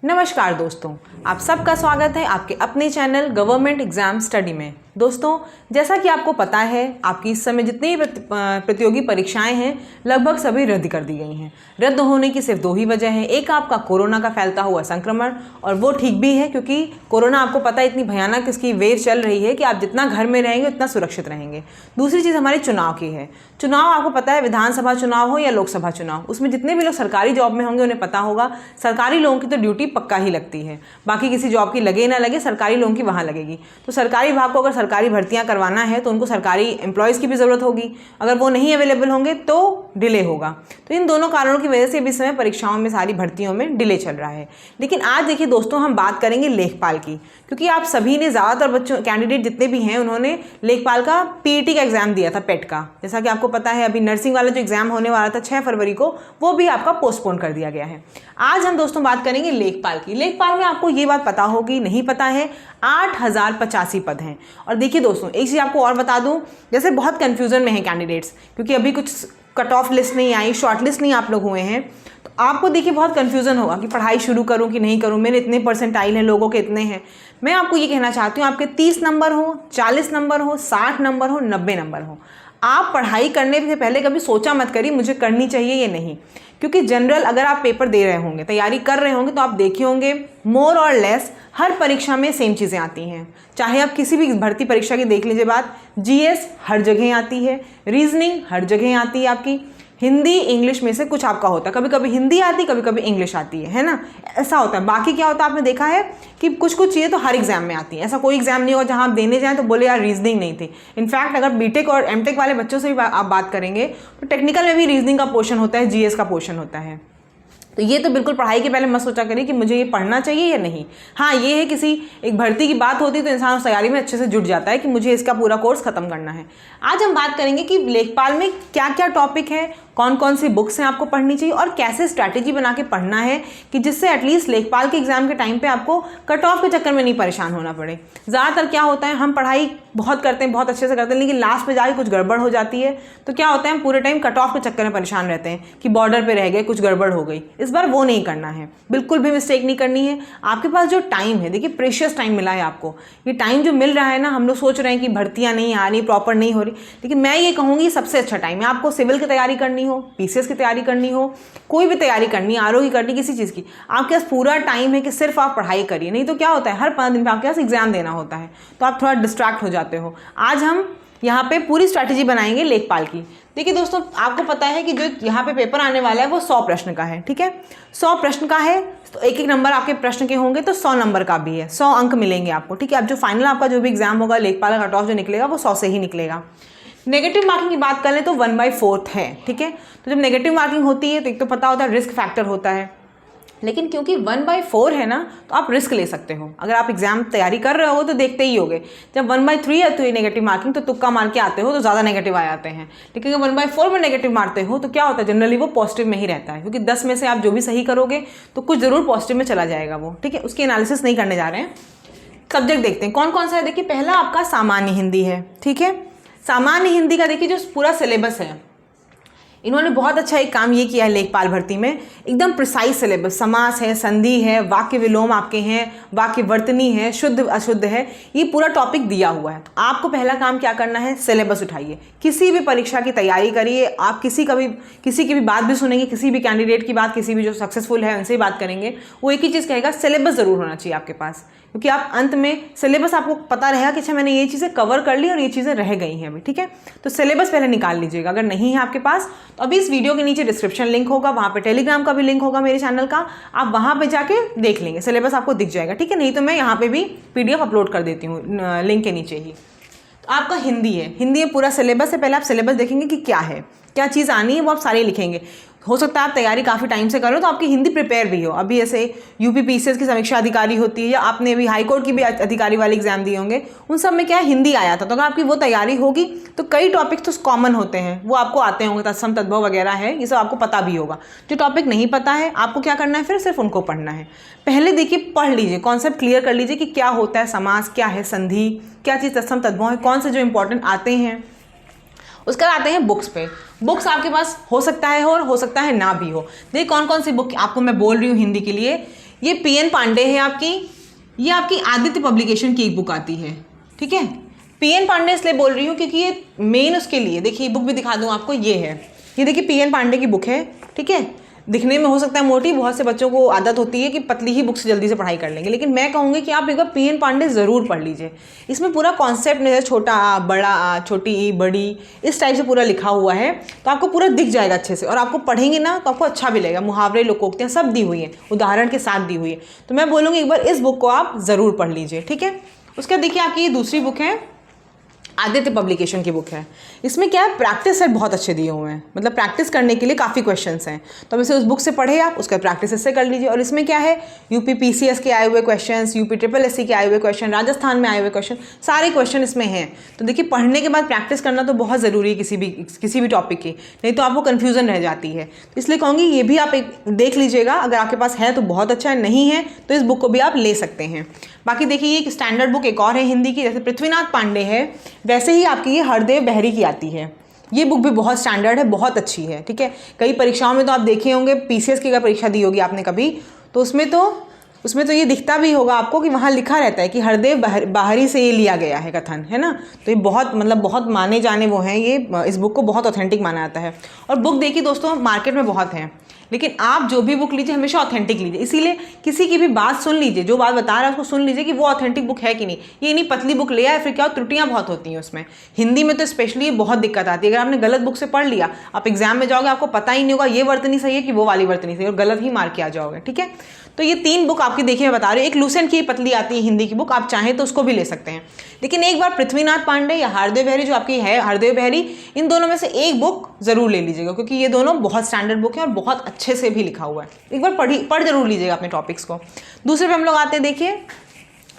नमस्कार दोस्तों, आप सबका स्वागत है आपके अपने चैनल गवर्नमेंट एग्जाम स्टडी में। दोस्तों, जैसा कि आपको पता है, आपकी इस समय जितनी भी प्रतियोगी परीक्षाएं हैं लगभग सभी रद्द कर दी गई हैं। रद्द होने की सिर्फ दो ही वजह है। एक आपका कोरोना का फैलता हुआ संक्रमण, और वो ठीक भी है क्योंकि कोरोना आपको पता है इतनी भयानक इसकी वेव चल रही है कि आप जितना घर में रहेंगे उतना सुरक्षित रहेंगे। दूसरी चीज़ हमारे चुनाव की है। चुनाव आपको पता है, विधानसभा चुनाव हो या लोकसभा चुनाव, उसमें जितने भी लोग सरकारी जॉब में होंगे उन्हें पता होगा सरकारी लोगों की तो ड्यूटी पक्का ही लगती है। बाकी किसी जॉब की लगे ना लगे, सरकारी लोगों की वहाँ लगेगी। तो सरकारी विभाग को अगर सरकारी भर्तियाँ करवाना है तो उनको सरकारी एम्प्लॉयज़ की भी ज़रूरत होगी। अगर वो नहीं अवेलेबल होंगे तो डिले होगा। तो इन दोनों कारणों की वजह से भी इस समय परीक्षाओं में सारी भर्तियों में डिले चल रहा है। लेकिन आज देखिए दोस्तों, हम बात करेंगे लेखपाल की, क्योंकि आप सभी ने, ज़्यादातर बच्चों कैंडिडेट जितने भी हैं उन्होंने लेखपाल का पीईटी का एग्जाम दिया था, पेट का। जैसा कि आपको पता है, अभी नर्सिंग वाला जो एग्जाम होने वाला था 6 फरवरी को, वो भी आपका पोस्टपोन कर दिया गया है। आज हम दोस्तों बात करेंगे लेखपाल की। लेखपाल में आपको ये बात पता होगी, नहीं पता है, 8085 पद हैं। और देखिए दोस्तों, एक चीज़ आपको और बता दूं, जैसे बहुत कन्फ्यूजन में हैं कैंडिडेट्स, क्योंकि अभी कुछ कट ऑफ लिस्ट नहीं आई, शॉर्ट लिस्ट नहीं आप लोग हुए हैं, तो आपको देखिए बहुत कन्फ्यूज़न होगा कि पढ़ाई शुरू करूं कि नहीं करूं, मेरे इतने परसेंटाइल हैं, लोगों के इतने हैं। मैं आपको ये कहना चाहती हूँ, आपके 30 नंबर हो, 40 नंबर हो, 60 नंबर हो, 90 नंबर हो, आप पढ़ाई करने से पहले कभी सोचा मत करिए मुझे करनी चाहिए या नहीं। क्योंकि जनरल अगर आप पेपर दे रहे होंगे, तैयारी कर रहे होंगे, तो आप देखे होंगे मोर और लेस हर परीक्षा में सेम चीज़ें आती हैं। चाहे आप किसी भी भर्ती परीक्षा की देख लीजिए बात, जीएस हर जगह आती है, रीजनिंग हर जगह आती है, आपकी हिंदी इंग्लिश में से कुछ आपका होता है, कभी कभी हिंदी आती, कभी कभी इंग्लिश आती है ना, ऐसा होता है। बाकी क्या होता है, आपने देखा है कि कुछ कुछ चीज़ें तो हर एग्जाम में आती हैं। ऐसा कोई एग्जाम नहीं होगा जहां आप देने जाएं तो बोले यार रीजनिंग नहीं थी। इनफैक्ट अगर बीटेक और एमटेक वाले बच्चों से भी आप बात करेंगे तो टेक्निकल में भी रीजनिंग का पोर्शन होता है, जीएस का पोर्शन होता है। तो ये तो बिल्कुल पढ़ाई के पहले मत सोचा करिए कि मुझे ये पढ़ना चाहिए या नहीं। हाँ, ये है किसी एक भर्ती की बात होती है तो इंसान उस तैयारी में अच्छे से जुट जाता है कि मुझे इसका पूरा कोर्स खत्म करना है। आज हम बात करेंगे कि लेखपाल में क्या क्या टॉपिक है, कौन कौन सी बुक्स हैं आपको पढ़नी चाहिए, और कैसे स्ट्रैटेजी बना के पढ़ना है कि जिससे एटलीस्ट लेखपाल के एग्जाम के टाइम पे आपको कट ऑफ के चक्कर में नहीं परेशान होना पड़े। ज़्यादातर क्या होता है, हम पढ़ाई बहुत करते हैं, बहुत अच्छे से करते हैं, लेकिन लास्ट में जाके कुछ गड़बड़ हो जाती है। तो क्या होता है, हम पूरे टाइम कट ऑफ के चक्कर में परेशान रहते हैं कि बॉर्डर पे रह गए, कुछ गड़बड़ हो गई। इस बार वो नहीं करना है, बिल्कुल भी मिस्टेक नहीं करनी है। आपके पास जो टाइम है, देखिए प्रेशियस टाइम मिला है आपको। ये टाइम जो मिल रहा है ना, हम लोग सोच रहे हैं कि भर्तियाँ नहीं आ रही, प्रॉपर नहीं हो रही, लेकिन मैं ये कहूँगी सबसे अच्छा टाइम है। आपको सिविल की तैयारी करनी हो, पीसीएस की तैयारी करनी हो, कोई भी तैयारी करनी, आरओ की करनी, किसी चीज़ की, आपके पास पूरा टाइम है कि सिर्फ आप पढ़ाई करिए। नहीं तो क्या होता है, हर 5 दिन पे आपके पास एग्जाम देना होता है, तो आप थोड़ा डिस्ट्रैक्ट हो जाते हो। आज हम यहाँ पे पूरी स्ट्रैटेजी बनाएंगे लेखपाल की। देखिए दोस्तों, आपको पता है कि जो यहाँ पे पेपर आने वाला है वो 100 प्रश्न का है, ठीक है। 100 प्रश्न का है तो एक एक नंबर आपके प्रश्न के होंगे, तो 100 नंबर का भी है, 100 अंक मिलेंगे आपको, ठीक है। अब जो फाइनल आपका जो भी एग्जाम होगा लेखपाल का कट ऑफ जो निकलेगा वो 100 से ही निकलेगा। नेगेटिव मार्किंग की बात कर लें तो 1/4 है, ठीक है। तो जब नेगेटिव मार्किंग होती है तो एक तो पता होता है रिस्क फैक्टर होता है, लेकिन क्योंकि 1/4 है ना, तो आप रिस्क ले सकते हो। अगर आप एग्जाम तैयारी कर रहे हो तो देखते ही होगे, जब 1/3 है तो ये नेगेटिव मार्किंग, तो तुक्का मार के आते हो तो ज़्यादा नेगेटिव आ जाते हैं। लेकिन अगर 1/4 में नेगेटिव मारते हो तो क्या होता है, जनरली वो पॉजिटिव में ही रहता है, क्योंकि 10 में से आप जो भी सही करोगे तो कुछ ज़रूर पॉजिटिव में चला जाएगा वो, ठीक है। उसकी एनालिसिस नहीं करने जा रहे हैं। सब्जेक्ट देखते हैं कौन कौन सा है। देखिए, पहला आपका सामान्य हिंदी है, ठीक है। सामान्य हिंदी का देखिए जो पूरा सिलेबस है, इन्होंने बहुत अच्छा एक काम ये किया है लेखपाल भर्ती में, एकदम प्रिसाइज सिलेबस। समास है, संधि है, वाक्य विलोम आपके हैं, वाक्य वर्तनी है, शुद्ध अशुद्ध है, ये पूरा टॉपिक दिया हुआ है। तो आपको पहला काम क्या करना है, सिलेबस उठाइए। किसी भी परीक्षा की तैयारी करिए, आप किसी की भी बात भी सुनेंगे, किसी भी कैंडिडेट की बात, किसी भी जो सक्सेसफुल है उनसे ही बात करेंगे, वो एक ही चीज़ कहेगा, सिलेबस ज़रूर होना चाहिए आपके पास, क्योंकि आप अंत में सिलेबस आपको पता रहेगा कि अच्छा मैंने ये चीज़ें कवर कर ली और ये चीज़ें रह गई हैं अभी, ठीक है। तो सिलेबस पहले निकाल लीजिएगा। अगर नहीं है आपके पास तो अभी इस वीडियो के नीचे डिस्क्रिप्शन लिंक होगा, वहाँ पे टेलीग्राम का भी लिंक होगा मेरे चैनल का, आप वहाँ पे जाके देख लेंगे, सिलेबस आपको दिख जाएगा, ठीक है। नहीं तो मैं यहाँ पे भी PDF अपलोड कर देती हूँ लिंक के नीचे ही। तो आपका हिंदी है, हिंदी में पूरा सिलेबस है। पहले आप सिलेबस देखेंगे कि क्या है, क्या चीज़ आनी है, वो आप सारे लिखेंगे। हो सकता है आप तैयारी काफ़ी टाइम से करो तो आपकी हिंदी प्रिपेयर भी हो। अभी ऐसे यूपी पीसीएस की समीक्षा अधिकारी होती है, या आपने अभी हाईकोर्ट की भी अधिकारी वाले एग्जाम दिए होंगे, उन सब में क्या है, हिंदी आया था। तो अगर आपकी वो तैयारी होगी तो कई टॉपिक तो कॉमन होते हैं, वो आपको आते होंगे, तत्सम तद्भव वगैरह है, ये सब आपको पता भी होगा। जो टॉपिक नहीं पता है आपको क्या करना है, फिर सिर्फ उनको पढ़ना है। पहले देखिए, पढ़ लीजिए, कॉन्सेप्ट क्लियर कर लीजिए कि क्या होता है समास, क्या है संधि, क्या चीज़ तत्सम तद्भव है, कौन से जो इंपॉर्टेंट आते हैं। उसके बाद आते हैं बुक्स पे। बुक्स आपके पास हो सकता है और हो सकता है ना भी हो। देखिए कौन कौन सी बुक आपको मैं बोल रही हूँ हिंदी के लिए। ये PN पांडे है आपकी, ये आपकी आदित्य पब्लिकेशन की एक बुक आती है, ठीक है। PN पांडे इसलिए बोल रही हूँ क्योंकि ये मेन उसके लिए, देखिए बुक भी दिखा दूँ आपको, ये है, ये देखिए PN पांडे की बुक है, ठीक है। दिखने में हो सकता है मोटी, बहुत से बच्चों को आदत होती है कि पतली ही बुक से जल्दी से पढ़ाई कर लेंगे, लेकिन मैं कहूँगी कि आप एक बार PN पांडे ज़रूर पढ़ लीजिए। इसमें पूरा कॉन्सेप्ट में छोटा आ, बड़ा आ, छोटी ई, बड़ी, इस टाइप से पूरा लिखा हुआ है, तो आपको पूरा दिख जाएगा अच्छे से, और आपको पढ़ेंगे ना तो आपको अच्छा भी लगेगा। मुहावरे, लोकोक्तियाँ सब दी हुई हैं, उदाहरण के साथ दी हुई है। तो मैं बोलूँगी एक बार इस बुक को आप ज़रूर पढ़ लीजिए, ठीक है। उसके देखिए आपकी ये दूसरी बुक है, आदित्य पब्लिकेशन की बुक है। इसमें क्या है, प्रैक्टिस सेट बहुत अच्छे दिए हुए हैं, मतलब प्रैक्टिस करने के लिए काफ़ी क्वेश्चंस हैं। तो वैसे उस बुक से पढ़े आप, उसका प्रैक्टिस इससे कर लीजिए। और इसमें क्या है, यूपी PCS के आए हुए क्वेश्चंस, यूपी SSC के आए हुए क्वेश्चन, राजस्थान में आए हुए क्वेश्चन, सारे क्वेश्चन इसमें हैं। तो देखिए पढ़ने के बाद प्रैक्टिस करना तो बहुत ज़रूरी है किसी भी टॉपिक की, नहीं तो आपको कन्फ्यूज़न रह जाती है। तो इसलिए कहूँगी ये भी आप एक देख लीजिएगा, अगर आपके पास है तो बहुत अच्छा है, नहीं है तो इस बुक को भी आप ले सकते हैं। बाकी देखिए ये एक स्टैंडर्ड बुक एक और है हिंदी की, जैसे पृथ्वीनाथ पांडे है, वैसे ही आपकी ये हरदेव बहरी की आती है। ये बुक भी बहुत स्टैंडर्ड है, बहुत अच्छी है, ठीक है। कई परीक्षाओं में तो आप देखे होंगे, PCS की अगर परीक्षा दी होगी आपने कभी, तो उसमें तो ये दिखता भी होगा आपको कि वहाँ लिखा रहता है कि हरदेव बहरी से ये लिया गया है कथन, है ना। तो ये बहुत माने जाने वो हैं, ये इस बुक को बहुत ऑथेंटिक माना जाता है। और बुक देखिए दोस्तों मार्केट में बहुत हैं, लेकिन आप जो भी बुक लीजिए हमेशा ऑथेंटिक लीजिए। इसीलिए किसी की भी बात सुन लीजिए, जो बात बता रहा है उसको सुन लीजिए कि वो ऑथेंटिक बुक है कि नहीं। ये नहीं पतली बुक ले आए, फिर क्या त्रुटियां बहुत होती हैं उसमें। हिंदी में तो स्पेशली बहुत दिक्कत आती है, अगर आपने गलत बुक से पढ़ लिया, आप एग्जाम में जाओगे आपको पता ही नहीं होगा ये वर्तनी सही है कि वो वाली वर्तनी सही है, और गलत ही मार के आ जाओगे, ठीक है। तो ये 3 बुक आपकी देखिए मैं बता रही हूँ। एक लूसेंट की पतली आती है हिंदी की बुक, आप चाहें तो उसको भी ले सकते हैं, लेकिन एक बार पृथ्वीनाथ पांडे या हरदेव बहरी जो आपकी है, हरदेव बहरी, इन दोनों में से एक बुक जरूर ले लीजिएगा, क्योंकि ये दोनों बहुत स्टैंडर्ड बुक है और बहुत अच्छे से भी लिखा हुआ है। एक बार पढ़ जरूर लीजिएगा अपने टॉपिक्स को। दूसरे पे हम लोग आते हैं, देखिए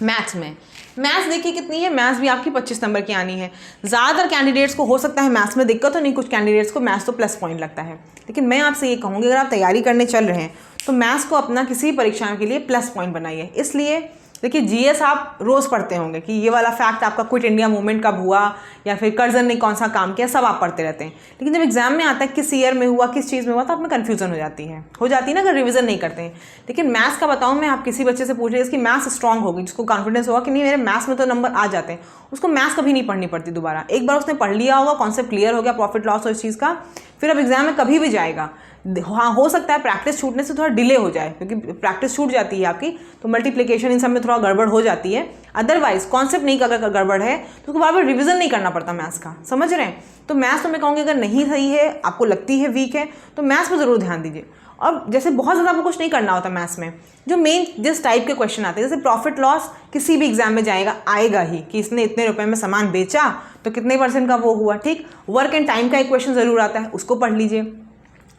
मैथ्स में। मैथ्स देखिए कितनी है, मैथ्स भी आपकी 25 नंबर की आनी है। ज़्यादातर कैंडिडेट्स को हो सकता है मैथ्स में दिक्कत तो नहीं, कुछ कैंडिडेट्स को मैथ्स तो प्लस पॉइंट लगता है, लेकिन मैं आपसे ये कहूँगी अगर आप तैयारी करने चल रहे हैं तो मैथ्स को अपना किसी परीक्षा के लिए प्लस पॉइंट बनाइए। इसलिए देखिए GS आप रोज़ पढ़ते होंगे कि ये वाला फैक्ट आपका क्विट इंडिया मूवमेंट कब हुआ, या फिर कर्जन ने कौन सा काम किया, सब आप पढ़ते रहते हैं। लेकिन जब एग्जाम में आता है किस ईयर में हुआ, किस चीज़ में हुआ, तो आप में कन्फ्यूजन हो जाती है ना, अगर रिवीजन नहीं करते हैं। लेकिन मैथ्स का बताऊँ मैं, आप किसी बच्चे से पूछ रहे हैं इसकी मैथ्स स्ट्रांग होगी, जिसको कॉन्फिडेंस होगा कि नहीं मेरे मैथ्स में तो नंबर आ जाते हैं, उसको मैथ्स कभी नहीं पढ़नी पड़ती दोबारा। एक बार उसने पढ़ लिया होगा, कॉन्सेप्ट क्लियर हो गया, प्रॉफिट लॉस हो इस चीज़ का, फिर अब एग्जाम में कभी भी जाएगा। हाँ हो सकता है प्रैक्टिस छूटने से थोड़ा डिले हो जाए, क्योंकि प्रैक्टिस छूट जाती है आपकी, तो मल्टीप्लिकेशन इन सब में थोड़ा गड़बड़ हो जाती है। अदरवाइज कॉन्सेप्ट नहीं अगर गड़बड़ है तो उसको बार बार रिविजन नहीं करना पड़ता मैथ्स का, समझ रहे हैं। तो मैथ्स तो मैं कहूँगी अगर नहीं सही है, आपको लगती है वीक है, तो मैथ्स पर ज़रूर ध्यान दीजिए। और जैसे बहुत ज़्यादा आपको कुछ नहीं करना होता मैथ्स में, जो मेन जिस टाइप के क्वेश्चन आते हैं, जैसे प्रॉफिट लॉस किसी भी एग्जाम में आएगा ही कि इसने इतने रुपए में सामान बेचा तो कितने % का वो हुआ, ठीक। वर्क एंड टाइम का एक क्वेश्चन ज़रूर आता है, उसको पढ़ लीजिए।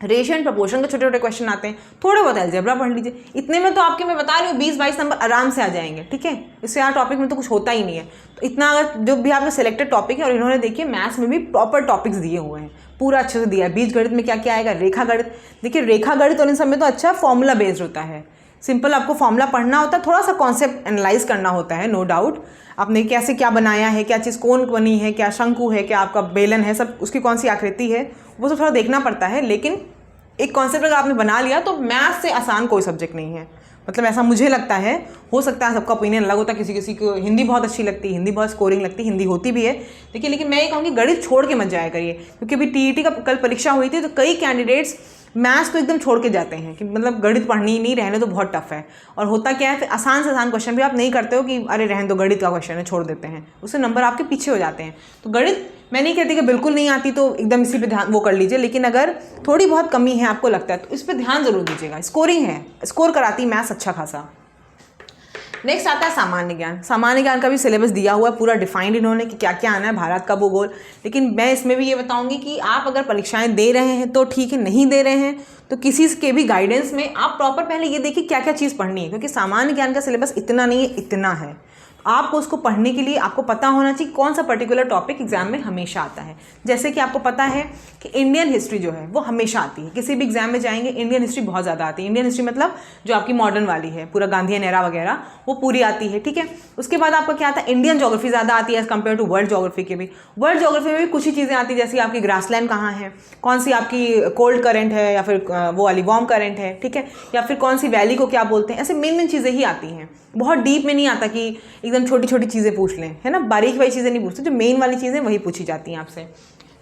रेशियो एंड प्रपोर्शन के छोटे छोटे क्वेश्चन आते हैं, थोड़े बहुत अलजेब्रा पढ़ लीजिए। इतने में तो आपके मैं बता रही हूँ 20-22 नंबर आराम से आ जाएंगे, ठीक है। इससे यार टॉपिक में तो कुछ होता ही नहीं है। तो इतना अगर जो भी आपके सिलेक्टेड टॉपिक है, और इन्होंने देखिए मैथ्स में भी प्रॉपर टॉपिक्स दिए हुए हैं, पूरा अच्छे से दिया है। बीज गणित में क्या क्या आएगा, रेखा गणित, देखिए रेखा गणित और इन सब में तो अच्छा फॉर्मूला बेस्ड होता है, सिंपल आपको फॉर्मूला पढ़ना होता है, थोड़ा सा कॉन्सेप्ट एनालाइज करना होता है, नो डाउट। आपने कैसे क्या बनाया है, क्या चीज़ कौन बनी है, क्या शंकु है, क्या आपका बेलन है, सब उसकी कौन सी आकृति है, वो तो थोड़ा देखना पड़ता है। लेकिन एक कॉन्सेप्ट अगर आपने बना लिया तो मैथ्स से आसान कोई सब्जेक्ट नहीं है, मतलब ऐसा मुझे लगता है। हो सकता है सबका ओपिनियन अलग होता है, किसी को हिंदी बहुत अच्छी लगती है, हिंदी बहुत स्कोरिंग लगती है, हिंदी होती भी है, लेकिन मैं ये कहूँगी गणित छोड़ के मत जाया करिए, क्योंकि अभी TET का कल परीक्षा हुई थी तो कई कैंडिडेट्स मैथ्स को एकदम छोड़ के जाते हैं कि मतलब गणित पढ़नी ही नहीं, रहने तो बहुत टफ है। और होता क्या है, फिर आसान से आसान क्वेश्चन भी आप नहीं करते हो कि अरे रहने दो गणित का क्वेश्चन है, छोड़ देते हैं, उससे नंबर आपके पीछे हो जाते हैं। तो गणित मैं नहीं कहती कि बिल्कुल नहीं आती तो एकदम इसी पे ध्यान वो कर लीजिए, लेकिन अगर थोड़ी बहुत कमी है आपको लगता है तो इस पर ध्यान जरूर दीजिएगा। स्कोरिंग है, स्कोर कराती मैथ्स अच्छा खासा। नेक्स्ट आता है सामान्य ज्ञान। सामान्य ज्ञान का भी सिलेबस दिया हुआ है, पूरा डिफाइंड इन्होंने कि क्या क्या आना है, भारत का भूगोल। लेकिन मैं इसमें भी ये बताऊंगी कि आप अगर परीक्षाएं दे रहे हैं तो ठीक है, नहीं दे रहे हैं तो किसी के भी गाइडेंस में आप प्रॉपर पहले ये देखिए क्या क्या चीज़ पढ़नी है, क्योंकि सामान्य ज्ञान का सिलेबस इतना नहीं है, इतना है। आपको उसको पढ़ने के लिए आपको पता होना चाहिए कौन सा पर्टिकुलर टॉपिक एग्जाम में हमेशा आता है। जैसे कि आपको पता है कि इंडियन हिस्ट्री जो है वो हमेशा आती है, किसी भी एग्जाम में जाएंगे इंडियन हिस्ट्री बहुत ज़्यादा आती है। इंडियन हिस्ट्री मतलब जो आपकी मॉडर्न वाली है, पूरा गांधीयन एरा वगैरह, वो पूरी आती है, ठीक है। उसके बाद आपका क्या आता है, इंडियन ज्योग्राफी ज़्यादा आती है as compare to world geography के भी। वर्ल्ड ज्योग्राफी में भी कुछ ही चीज़ें आती है, जैसे आपकी ग्रासलैंड कहाँ है, कौन सी आपकी कोल्ड करंट है या फिर वो वाली वार्म करंट है, ठीक है, या फिर कौन सी वैली को क्या बोलते हैं। ऐसे मेन मेन चीज़ें ही आती हैं, बहुत डीप में नहीं आता कि एकदम छोटी छोटी चीज़ें पूछ लें, है ना, बारीक वाली चीज़ें नहीं पूछते, जो मेन वाली चीज़ें वही पूछी जाती हैं आपसे।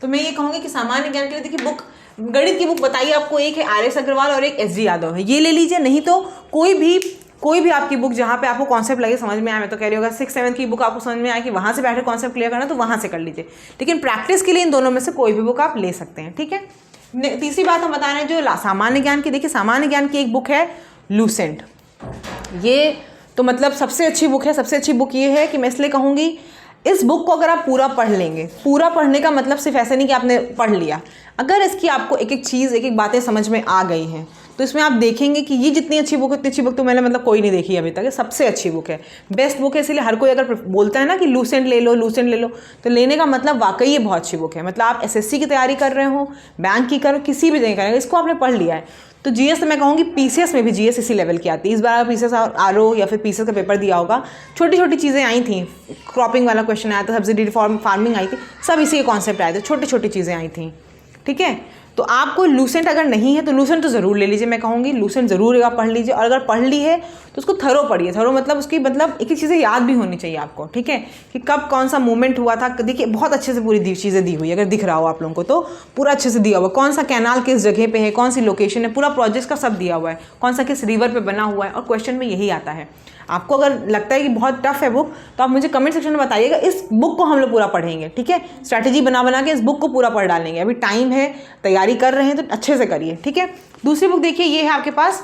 तो मैं ये कहूँगी कि सामान्य ज्ञान के लिए देखिए बुक, गणित की बुक बताइए आपको, एक है आर.एस. अग्रवाल और एक एस.डी. यादव है, ये ले लीजिए। नहीं तो कोई भी आपकी बुक जहाँ पे आपको कॉन्सेप्ट लगे समझ में आए, मैं तो कह रही होगा 6-7 की बुक आपको समझ में आए कि वहाँ से बैठे कॉन्सेप्ट क्लियर करना, तो वहाँ से कर लीजिए। लेकिन प्रैक्टिस के लिए इन दोनों में से कोई भी बुक आप ले सकते हैं, ठीक है। तीसरी बात हम बता रहे हैं जो सामान्य ज्ञान की, देखिए सामान्य ज्ञान की एक बुक है लूसेंट। ये तो मतलब सबसे अच्छी बुक है। सबसे अच्छी बुक ये है कि मैं इसलिए कहूँगी, इस बुक को अगर आप पूरा पढ़ लेंगे, पूरा पढ़ने का मतलब सिर्फ ऐसे नहीं कि आपने पढ़ लिया, अगर इसकी आपको एक एक चीज़, एक एक बातें समझ में आ गई हैं, तो इसमें आप देखेंगे कि ये जितनी अच्छी बुक है, इतनी अच्छी बुक तो मैंने मतलब कोई नहीं देखी अभी तक। ये सबसे अच्छी बुक है, बेस्ट बुक है। इसलिए हर कोई अगर बोलता है ना कि लूसेंट ले लो, लूसेंट ले लो, तो लेने का मतलब वाकई ये बहुत अच्छी बुक है। मतलब आप एसएससी की तैयारी कर रहे हो, बैंक की करो, किसी भी जगह करेंगे, इसको आपने पढ़ लिया है तो जीएस, तो मैं कहूँगी पीसीएस में भी जीएस इसी लेवल की आती है। इस बार पीसीएस आरओ या फिर पीसीएस का पेपर दिया होगा, छोटी छोटी चीज़ें आई थी, क्रॉपिंग वाला क्वेश्चन आया था, सब्सिडी फार्मिंग आई थी, सब इसी के कॉन्सेप्ट आए थे, छोटी छोटी चीज़ें आई थी, ठीक है। तो आपको लूसेंट अगर नहीं है तो लूसेंट तो ज़रूर ले लीजिए, मैं कहूँगी लूसेंट ज़रूर आप पढ़ लीजिए। और अगर पढ़ ली है तो उसको थरो पढ़िए। थरो मतलब उसकी मतलब एक एक चीज़ें याद भी होनी चाहिए आपको, ठीक है, कि कब कौन सा मूवमेंट हुआ था। देखिए बहुत अच्छे से पूरी चीज़ें दी हुई है, अगर दिख रहा हो आप लोगों को तो पूरा अच्छे से दिया हुआ, कौन सा कैनाल किस जगह पे है, कौन सी लोकेशन है, पूरा प्रोजेक्ट का सब दिया हुआ है, कौन सा किस रिवर पे बना हुआ है, और क्वेश्चन में यही आता है। आपको अगर लगता है कि बहुत टफ है बुक, तो आप मुझे कमेंट सेक्शन में बताइएगा, इस बुक को हम लोग पूरा पढ़ेंगे, ठीक है। स्ट्रैटेजी बना के इस बुक को पूरा पढ़ डालेंगे। अभी टाइम है, तैयारी कर रहे हैं तो अच्छे से करिए, ठीक है। दूसरी बुक देखिए, ये है आपके पास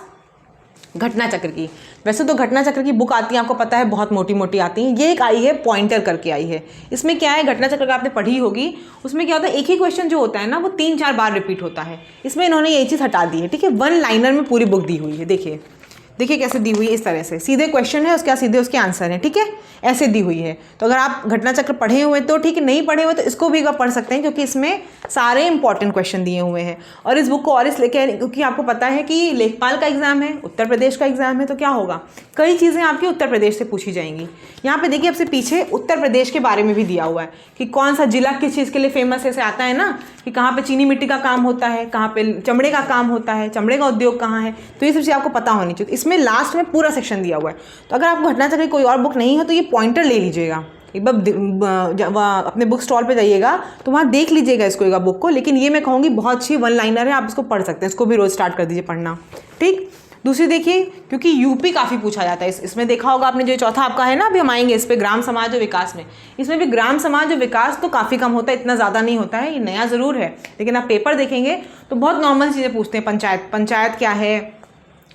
घटना चक्र की। वैसे तो घटना चक्र की बुक आती है, आपको पता है बहुत मोटी मोटी आती हैं। ये एक आई है, पॉइंटर करके आई है। इसमें क्या है, घटना चक्र का आपने पढ़ी होगी, उसमें क्या होता है, एक ही क्वेश्चन जो होता है ना वो 3-4 बार रिपीट होता है। इसमें इन्होंने ये चीज़ हटा दी है, ठीक है। 1 लाइनर में पूरी बुक दी हुई है। देखिए कैसे दी हुई है, इस तरह से सीधे क्वेश्चन है, उसके बाद सीधे उसके आंसर हैं, ठीक है, ऐसे दी हुई है। तो अगर आप घटना चक्र पढ़े हुए तो ठीक है, नहीं पढ़े हुए तो इसको भी आप पढ़ सकते हैं, क्योंकि इसमें सारे इंपॉर्टेंट क्वेश्चन दिए हुए हैं। और इस बुक को और इसलिए क्योंकि आपको पता है कि लेखपाल का एग्जाम है, उत्तर प्रदेश का एग्जाम है, तो क्या होगा, कई चीज़ें आपकी उत्तर प्रदेश से पूछी जाएंगी। यहाँ पे देखिए आपसे पीछे उत्तर प्रदेश के बारे में भी दिया हुआ है कि कौन सा जिला किस चीज़ के लिए फेमस है। ऐसे आता है ना कि कहाँ पे चीनी मिट्टी का काम होता है, कहाँ पे चमड़े का काम होता है, चमड़े का उद्योग कहाँ है, तो ये सब चीज़ आपको पता होनी चाहिए। इसमें लास्ट में पूरा सेक्शन दिया हुआ है। तो अगर आपको घटना चक्र कोई और बुक नहीं है तो ये पॉइंटर ले लीजिएगा, एक बार अपने बुक स्टॉल पे जाइएगा तो वहाँ देख लीजिएगा इसको, एक बुक को। लेकिन ये मैं कहूँगी बहुत अच्छी 1 लाइनर है, आप इसको पढ़ सकते हैं, इसको भी रोज़ स्टार्ट कर दीजिए पढ़ना, ठीक। दूसरी देखिए, क्योंकि यूपी काफ़ी पूछा जाता है, इसमें देखा होगा आपने, जो चौथा आपका है ना, अभी हम आएंगे इस पर, ग्राम समाज और विकास में। इसमें भी ग्राम समाज और विकास तो काफ़ी कम होता है, इतना ज़्यादा नहीं होता है, ये नया ज़रूर है। लेकिन आप पेपर देखेंगे तो बहुत नॉर्मल चीज़ें पूछते हैं, पंचायत क्या है,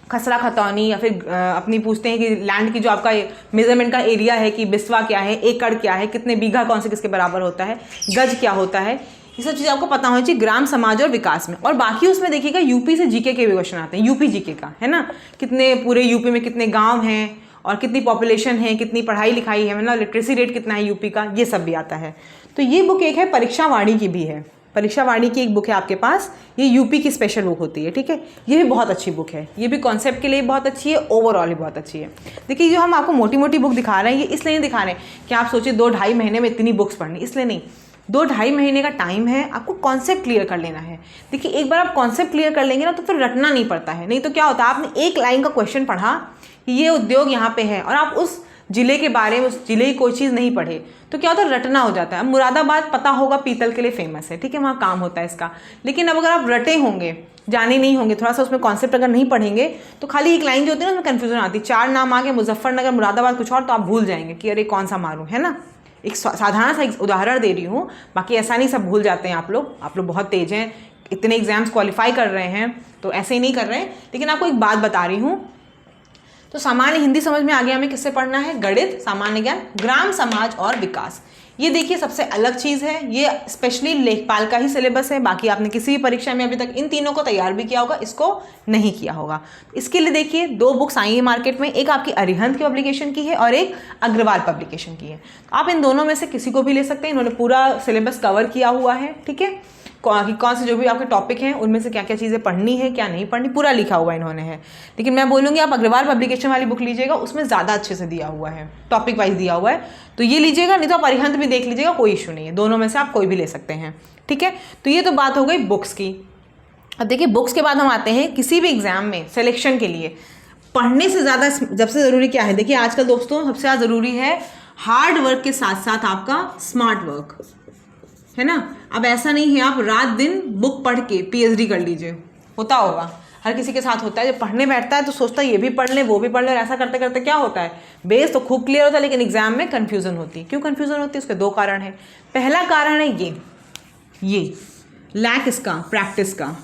खसरा खतौनी, या फिर अपनी पूछते हैं कि लैंड की जो आपका मेजरमेंट का एरिया है कि बिस्वा क्या है, एकड़ क्या है, कितने बीघा कौन से किसके बराबर होता है, गज क्या होता है, ये सब चीज़ें आपको पता होनी चाहिए ग्राम समाज और विकास में। और बाकी उसमें देखिएगा यूपी से जीके के भी क्वेश्चन आते हैं, यूपी जीके का, है ना, कितने पूरे यूपी में कितने गाँव हैं और कितनी पॉपुलेशन है, कितनी पढ़ाई लिखाई है, मतलब लिटरेसी रेट कितना है यूपी का, ये सब भी आता है। तो ये बुक एक है, परीक्षा वाणी की भी है, परीक्षा वाणी की एक बुक है आपके पास, ये यूपी की स्पेशल बुक होती है, ठीक है। ये भी बहुत अच्छी बुक है, ये भी कॉन्सेप्ट के लिए बहुत अच्छी है, ओवरऑल ही बहुत अच्छी है। देखिए जो हम आपको मोटी मोटी बुक दिखा रहे हैं, ये इसलिए नहीं दिखा रहे हैं कि आप सोचिए 2-2.5 महीने में इतनी बुक्स पढ़नी, इसलिए नहीं। 2-2.5 महीने का टाइम है, आपको कॉन्सेप्ट क्लियर कर लेना है। देखिए एक बार आप कॉन्सेप्ट क्लियर कर लेंगे ना तो फिर रटना नहीं पड़ता है। नहीं तो क्या होता है, आपने एक लाइन का क्वेश्चन पढ़ा कि ये उद्योग यहाँ पे है और आप उस जिले के बारे में, उस जिले की कोई चीज़ नहीं पढ़े, तो क्या होता है, रटना हो जाता है। अब मुरादाबाद पता होगा पीतल के लिए फेमस है, ठीक है, वहाँ काम होता है इसका। लेकिन अब अगर आप रटे होंगे, जाने नहीं होंगे, थोड़ा सा उसमें कॉन्सेप्ट अगर नहीं पढ़ेंगे, तो खाली एक लाइन जो होती है ना उसमें कन्फ्यूजन आती है। 4 नाम आ गए, मुजफ्फरनगर, मुरादाबाद, कुछ और, तो आप भूल जाएंगे कि अरे कौन सा मारूं, है ना। एक साधारण सा एक उदाहरण दे रही हूँ, बाकी ऐसा नहीं सब भूल जाते हैं आप लोग बहुत तेज हैं, इतने एग्जाम्स क्वालिफाई कर रहे हैं तो ऐसे ही नहीं कर रहे हैं। लेकिन आपको एक बात बता रही हूँ, तो सामान्य हिंदी समझ में आ गया हमें किससे पढ़ना है, गणित, सामान्य ज्ञान, ग्राम समाज और विकास, ये देखिए सबसे अलग चीज़ है, ये स्पेशली लेखपाल का ही सिलेबस है। बाकी आपने किसी भी परीक्षा में अभी तक इन तीनों को तैयार भी किया होगा, इसको नहीं किया होगा। इसके लिए देखिए 2 बुक्स आई है मार्केट में, एक आपकी अरिहंत की पब्लिकेशन की है और एक अग्रवाल पब्लिकेशन की है। आप इन दोनों में से किसी को भी ले सकते हैं, इन्होंने पूरा सिलेबस कवर किया हुआ है, ठीक है। कौन से जो भी आपके टॉपिक हैं उनमें से क्या क्या चीज़ें पढ़नी है क्या नहीं पढ़नी, पूरा लिखा हुआ इन्होंने है। लेकिन मैं बोलूँगी आप अग्रवाल पब्लिकेशन वाली बुक लीजिएगा, उसमें ज़्यादा अच्छे से दिया हुआ है, टॉपिक वाइज दिया हुआ है, तो ये लीजिएगा। नहीं तो आप अरिहंत भी देख लीजिएगा, कोई इशू नहीं है, दोनों में से आप कोई भी ले सकते हैं, ठीक है। तो ये तो बात हो गई बुक्स की। अब देखिए बुक्स के बाद हम आते हैं किसी भी एग्जाम में सिलेक्शन के लिए पढ़ने से ज़्यादा सबसे ज़रूरी क्या है। देखिए आजकल दोस्तों सबसे ज़्यादा ज़रूरी है हार्ड वर्क के साथ साथ आपका स्मार्ट वर्क, है ना। अब ऐसा नहीं है आप रात दिन बुक पढ़ के पीएचडी कर लीजिए, होता होगा, हर किसी के साथ होता है। जब पढ़ने बैठता है तो सोचता है ये भी पढ़ लें वो भी पढ़ लें, और ऐसा करते करते क्या होता है, बेस तो खूब क्लियर होता है लेकिन एग्जाम में कन्फ्यूजन होती है। क्यों कन्फ्यूजन होती है, उसके 2 कारण हैं। पहला कारण है ये लैक इसका प्रैक्टिस का।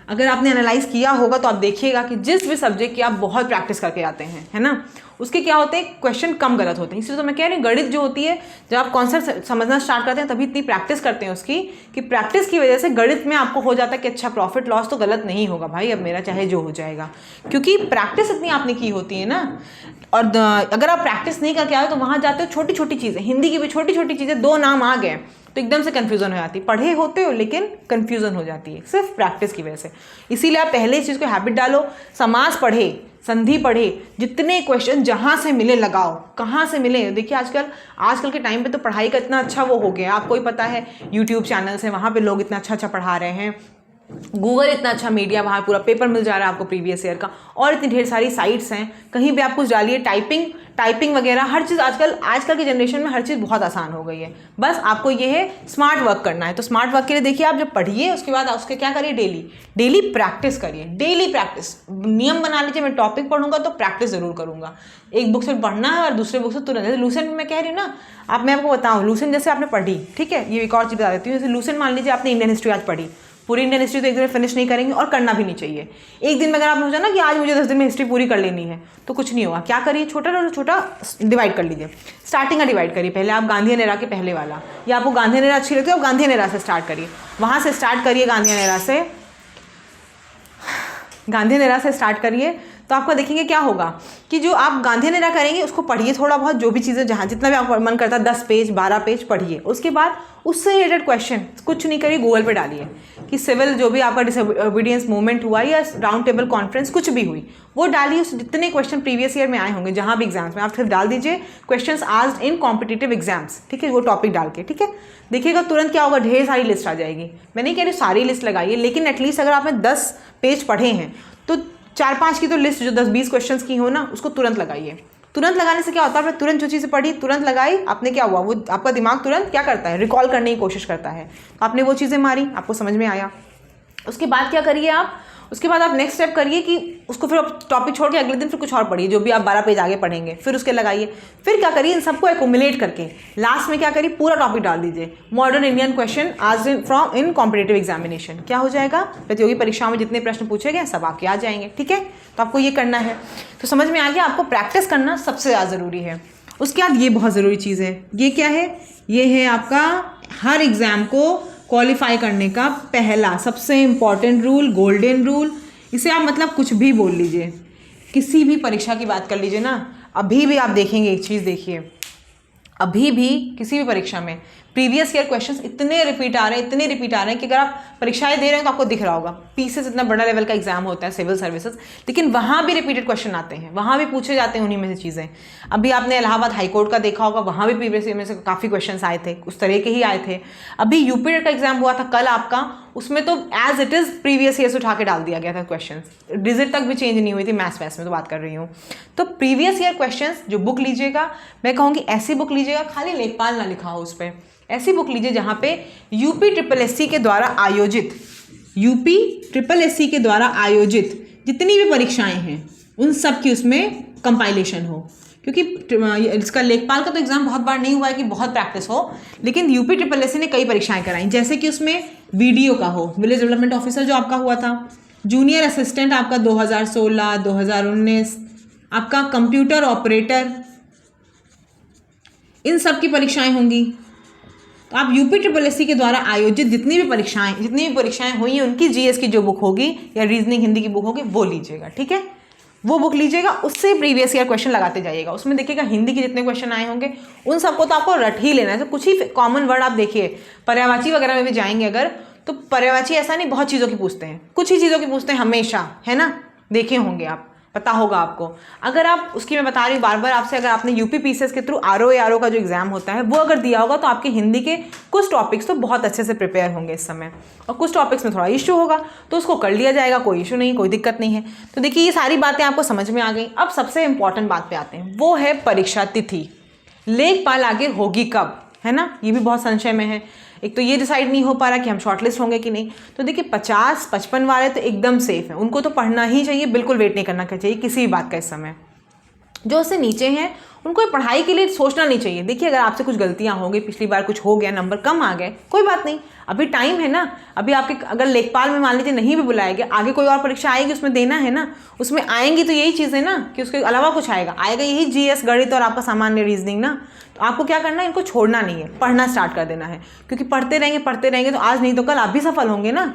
अगर आपने एनालाइज किया होगा तो आप देखिएगा कि जिस भी सब्जेक्ट की आप बहुत प्रैक्टिस करके आते हैं, है ना, उसके क्या होते हैं, क्वेश्चन कम गलत होते हैं। इसलिए तो मैं कह रही हूँ गणित जो होती है, जब आप कॉन्सेप्ट समझना स्टार्ट करते हैं तभी इतनी प्रैक्टिस करते हैं उसकी, कि प्रैक्टिस की वजह से गणित में आपको हो जाता है कि अच्छा प्रॉफिट लॉस तो गलत नहीं होगा भाई, अब मेरा चाहे जो हो जाएगा, क्योंकि प्रैक्टिस इतनी आपने की होती है ना। और अगर आप प्रैक्टिस नहीं करके आए तो वहाँ जाते हो छोटी छोटी चीज़ें, हिंदी की भी छोटी छोटी चीज़ें, 2 नाम आ गए तो एकदम से कन्फ्यूज़न हो जाती है। पढ़े होते हो लेकिन कन्फ्यूज़न हो जाती है सिर्फ प्रैक्टिस की वजह से। इसीलिए आप पहले इस चीज़ को हैबिट डालो, समास पढ़े, संधि पढ़े, जितने क्वेश्चन जहाँ से मिले लगाओ, कहाँ से मिले। देखिए आजकल के टाइम पे तो पढ़ाई का इतना अच्छा वो हो गया, आपको ही पता है, यूट्यूब चैनल्स हैं, वहाँ पे लोग इतना अच्छा पढ़ा रहे हैं, गूगल इतना अच्छा मीडिया, वहाँ पूरा पेपर मिल जा रहा है आपको प्रीवियस ईयर का, और इतनी ढेर सारी साइट्स हैं, कहीं भी आप कुछ डालिए, टाइपिंग वगैरह हर चीज़ आजकल की जनरेशन में हर चीज़ बहुत आसान हो गई है। बस आपको ये है स्मार्ट वर्क करना है। तो स्मार्ट वर्क के लिए देखिए आप जब पढ़िए उसके बाद उसके क्या करिए, डेली प्रैक्टिस करिए, डेली प्रैक्टिस नियम बना लीजिए। मैं टॉपिक पढ़ूंगा तो प्रैक्टिस ज़रूर करूंगा, एक बुक से पढ़ना है और दूसरे बुक से तुरंत। जैसे लूसेंट में मैं कह रही हूँ ना, मैं आपको बताऊँ, लूसेंट जैसे आपने पढ़ी, ठीक है, ये एक और चीज़ बता देती हूँ। जैसे लूसेंट मान लीजिए आपने इंडियन हिस्ट्री आज पढ़ी, पूरी इंडियन हिस्ट्री तो एक दिन में फिनिश नहीं करेंगे और करना भी नहीं चाहिए। एक दिन में अगर आपने सोचा ना कि आज मुझे 10 दिन में हिस्ट्री पूरी कर लेनी है तो कुछ नहीं होगा। क्या करिए, छोटा डिवाइड कर लीजिए, स्टार्टिंग का डिवाइड करिए। पहले आप गांधी एरा के पहले वाला, या आपको गांधी एरा अच्छी लगती है, आप गांधी एरा से स्टार्ट करिए, वहाँ से स्टार्ट करिए, गांधी एरा से स्टार्ट करिए। तो आपको देखेंगे क्या होगा कि जो आप गांधी एरा करेंगे उसको पढ़िए थोड़ा बहुत, जो भी चीज़ें जहाँ जितना भी आपका मन करता है 10 पेज 12 पेज पढ़िए। उसके बाद उससे रिलेटेड क्वेश्चन कुछ नहीं करिए, गूगल पे डालिए कि सिविल जो भी आपका डिसोबीडियंस मूवमेंट हुआ या राउंड टेबल कॉन्फ्रेंस कुछ भी हुई वो डालिए। उस जितने क्वेश्चन प्रीवियस ईयर में आए होंगे जहाँ भी एग्जाम्स में, आप सिर्फ डाल दीजिए questions asked in competitive exams, ठीक है, वो टॉपिक डाल के, ठीक है। देखिएगा तुरंत क्या होगा, ढेर सारी लिस्ट आ जाएगी। मैं नहीं कह रही सारी लिस्ट लगाइए, लेकिन एटलीस्ट अगर आपने 10 पेज पढ़े हैं तो 4-5 की तो लिस्ट जो 10-20 क्वेश्चंस की हो ना, उसको तुरंत लगाइए। तुरंत लगाने से क्या होता है, आपने तुरंत जो चीज़ें पढ़ी तुरंत लगाई, आपने क्या हुआ, वो आपका दिमाग तुरंत क्या करता है, रिकॉल करने की कोशिश करता है। तो आपने वो चीज़ें मारी, आपको समझ में आया। उसके बाद क्या करिए आप, उसके बाद आप नेक्स्ट स्टेप करिए कि उसको फिर आप टॉपिक छोड़ के अगले दिन फिर कुछ और पढ़िए, जो भी आप 12 पेज आगे पढ़ेंगे फिर उसके लगाइए। फिर क्या करिए, इन सबको एक्यूमुलेट करके लास्ट में क्या करिए, पूरा टॉपिक डाल दीजिए, मॉडर्न इंडियन क्वेश्चन आज फ्रॉम इन कॉम्पिटिटिव एग्जामिनेशन। क्या हो जाएगा, प्रतियोगी परीक्षाओं में जितने प्रश्न पूछे गए सब आपके आ जाएंगे, ठीक है। तो आपको ये करना है। तो समझ में आ गया, आपको प्रैक्टिस करना सबसे ज़्यादा ज़रूरी है। उसके बाद ये बहुत ज़रूरी चीज़ है, ये क्या है, ये है आपका हर एग्ज़ाम को क्वालिफाई करने का पहला सबसे इम्पॉर्टेंट रूल, गोल्डन रूल। इसे आप मतलब कुछ भी बोल लीजिए, किसी भी परीक्षा की बात कर लीजिए ना, अभी भी आप देखेंगे एक चीज़, देखिए अभी भी किसी भी परीक्षा में प्रीवियस ईयर क्वेश्चंस इतने रिपीट आ रहे हैं कि अगर आप परीक्षाएं दे रहे हैं तो आपको दिख रहा होगा। पीसीएस इतना बड़ा लेवल का एग्जाम होता है, सिविल सर्विसेज, लेकिन वहाँ भी रिपीटेड क्वेश्चन आते हैं, वहाँ भी पूछे जाते हैं उन्हीं में से चीज़ें। अभी आपने इलाहाबाद हाईकोर्ट का देखा होगा, वहाँ भी प्रीवियस ईयर में से काफ़ी क्वेश्चन आए थे, उस तरह के ही आए थे। अभी यूपी का एग्जाम हुआ था कल आपका, उसमें तो as it is previous year से उठा के डाल दिया गया था क्वेश्चन, डिजिट तक भी चेंज नहीं हुई थी, मैथ्स में तो बात कर रही हूँ। तो प्रीवियस ईयर क्वेश्चन जो बुक लीजिएगा, मैं कहूँगी ऐसी बुक लीजिएगा, खाली लेखपाल ना लिखा हो उस पर, ऐसी बुक लीजिए जहाँ पे यूपी के द्वारा आयोजित जितनी भी परीक्षाएं हैं उन सब की उसमें कंपाइलेशन हो। क्योंकि इसका लेखपाल का तो एग्जाम बहुत बार नहीं हुआ है कि बहुत प्रैक्टिस हो, लेकिन यूपी ने कई परीक्षाएं कराई, जैसे कि उसमें वीडियो का हो, विलेज डेवलपमेंट ऑफिसर जो आपका हुआ था, जूनियर असिस्टेंट आपका 2016, 2019, आपका कंप्यूटर ऑपरेटर, इन सब की परीक्षाएं होंगी। तो आप UPSSC के द्वारा आयोजित जितनी भी परीक्षाएं हुई हैं उनकी GS की जो बुक होगी या रीजनिंग हिंदी की बुक होगी वो लीजिएगा, ठीक है। वो बुक लीजिएगा, उससे प्रीवियस ईयर क्वेश्चन लगाते जाइएगा। उसमें देखिएगा हिंदी के जितने क्वेश्चन आए होंगे उन सबको तो आपको रट ही लेना है। तो कुछ ही कॉमन वर्ड आप देखिए, पर्यायवाची वगैरह में भी जाएंगे अगर, तो पर्यायवाची ऐसा नहीं बहुत चीज़ों की पूछते हैं, कुछ ही चीज़ों की पूछते हैं हमेशा, है ना, देखे होंगे आप, पता होगा आपको। अगर आप उसकी मैं बता रही हूँ बार बार आपसे, अगर आपने UPSSC के थ्रू RO का जो एग्जाम होता है वो अगर दिया होगा तो आपके हिंदी के कुछ टॉपिक्स तो बहुत अच्छे से प्रिपेयर होंगे इस समय, और कुछ टॉपिक्स में थोड़ा इश्यू होगा तो उसको कर लिया जाएगा, कोई इशू नहीं, कोई दिक्कत नहीं है। तो देखिए ये सारी बातें आपको समझ में आ गई। अब सबसे इंपॉर्टेंट बात पे आते हैं, वो है परीक्षा तिथि। लेखपाल आगे होगी कब, है ना, ये भी बहुत संशय में है। एक तो ये डिसाइड नहीं हो पा रहा कि हम शॉर्टलिस्ट होंगे कि नहीं। तो देखिए 50-55 वाले तो एकदम सेफ हैं, उनको तो पढ़ना ही चाहिए, बिल्कुल वेट नहीं करना चाहिए किसी भी बात का इस समय। जो उससे नीचे हैं उनको पढ़ाई के लिए सोचना नहीं चाहिए। देखिए अगर आपसे कुछ गलतियां हो गई, पिछली बार कुछ हो गया, नंबर कम आ गए, कोई बात नहीं, अभी टाइम है ना। अभी आपके अगर लेखपाल में मान लीजिए नहीं भी बुलाया गया, आगे कोई और परीक्षा आएगी उसमें देना है ना, उसमें आएंगी तो यही चीज़ है ना कि उसके अलावा कुछ आएगा यही GS गणित और आपका सामान्य रीजनिंग ना। तो आपको क्या करना है, इनको छोड़ना नहीं है, पढ़ना स्टार्ट कर देना है, क्योंकि पढ़ते रहेंगे तो आज नहीं तो कल आप भी सफल होंगे ना।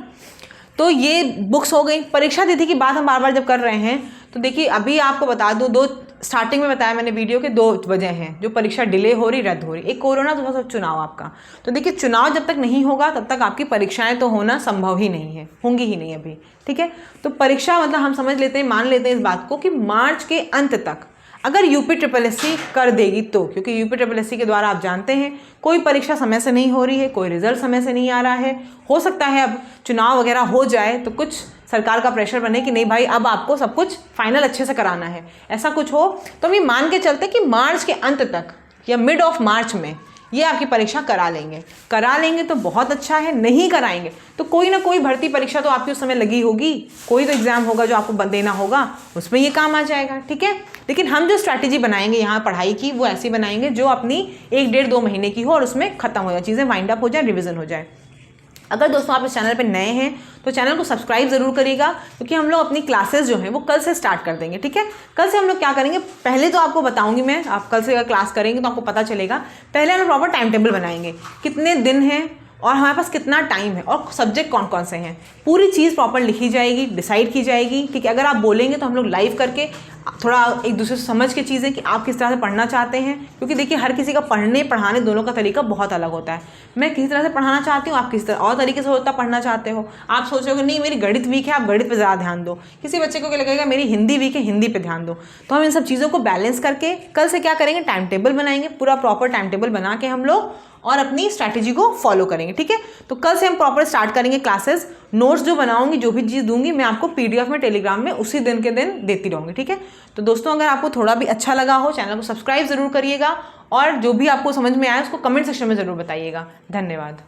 तो ये बुक्स हो गई। परीक्षा तिथि की बात हम बार बार जब कर रहे हैं तो देखिए अभी आपको बता दूं, दो स्टार्टिंग में बताया मैंने वीडियो के 2 वजह हैं जो परीक्षा डिले हो रही, रद्द हो रही। एक कोरोना, दूसरा चुनाव आपका। तो देखिए चुनाव जब तक नहीं होगा तब तक आपकी परीक्षाएं तो होना संभव ही नहीं है, होंगी ही नहीं अभी, ठीक है। तो परीक्षा मतलब हम समझ लेते हैं, मान लेते हैं इस बात को कि मार्च के अंत तक अगर UPSSC कर देगी तो, क्योंकि UPSSC के द्वारा आप जानते हैं कोई परीक्षा समय से नहीं हो रही है, कोई रिजल्ट समय से नहीं आ रहा है। हो सकता है अब चुनाव वगैरह हो जाए तो कुछ सरकार का प्रेशर बने कि नहीं भाई अब आपको सब कुछ फाइनल अच्छे से कराना है, ऐसा कुछ हो तो हम ये मान के चलते कि मार्च के अंत तक या मिड ऑफ मार्च में ये आपकी परीक्षा करा लेंगे तो बहुत अच्छा है। नहीं कराएंगे तो कोई ना कोई भर्ती परीक्षा तो आपकी उस समय लगी होगी, कोई तो एग्जाम होगा जो आपको देना होगा, उसमें ये काम आ जाएगा, ठीक है। लेकिन हम जो स्ट्रैटेजी बनाएंगे यहाँ पढ़ाई की वो ऐसी बनाएंगे जो अपनी 1-1.5-2 महीने की हो और उसमें खत्म हो जाए, चीज़ें वाइंड अप हो जाए, रिविजन हो जाए। अगर दोस्तों आप इस चैनल पर नए हैं तो चैनल को सब्सक्राइब ज़रूर करिएगा, क्योंकि हम लोग अपनी क्लासेस जो हैं वो कल से स्टार्ट कर देंगे, ठीक है। कल से हम लोग क्या करेंगे, पहले तो आपको बताऊंगी मैं, आप कल से अगर क्लास करेंगे तो आपको पता चलेगा। पहले हम प्रॉपर टाइम टेबल बनाएंगे, कितने दिन हैं और हमारे पास कितना टाइम है और सब्जेक्ट कौन कौन से हैं, पूरी चीज़ प्रॉपर लिखी जाएगी, डिसाइड की जाएगी, ठीक है। अगर आप बोलेंगे तो हम लोग लाइव करके थोड़ा एक दूसरे से समझ के चीज़ें कि आप किस तरह से पढ़ना चाहते हैं, क्योंकि देखिए हर किसी का पढ़ने पढ़ाने दोनों का तरीका बहुत अलग होता है। मैं किसी तरह से पढ़ाना चाहती हूँ, आप किस तरह और तरीके से होता पढ़ना चाहते हो। आप सोच रहे हो कि नहीं मेरी गणित वीक है, आप गणित पे ज़्यादा ध्यान दो, किसी बच्चे को क्या लगेगा मेरी हिंदी वीक है, हिंदी पे ध्यान दो। तो हम इन सब चीज़ों को बैलेंस करके कल से क्या करेंगे, टाइम टेबल बनाएंगे, पूरा प्रॉपर टाइम टेबल बना के हम लोग और अपनी स्ट्रैटेजी को फॉलो करेंगे, ठीक है। तो कल से हम प्रॉपर स्टार्ट करेंगे क्लासेस। नोट्स जो बनाऊंगी, जो भी चीज़ दूंगी मैं आपको PDF में टेलीग्राम में उसी दिन के दिन देती रहूँगी, ठीक है। तो दोस्तों अगर आपको थोड़ा भी अच्छा लगा हो चैनल को सब्सक्राइब ज़रूर करिएगा, और जो भी आपको समझ में आए उसको कमेंट सेक्शन में ज़रूर बताइएगा। धन्यवाद।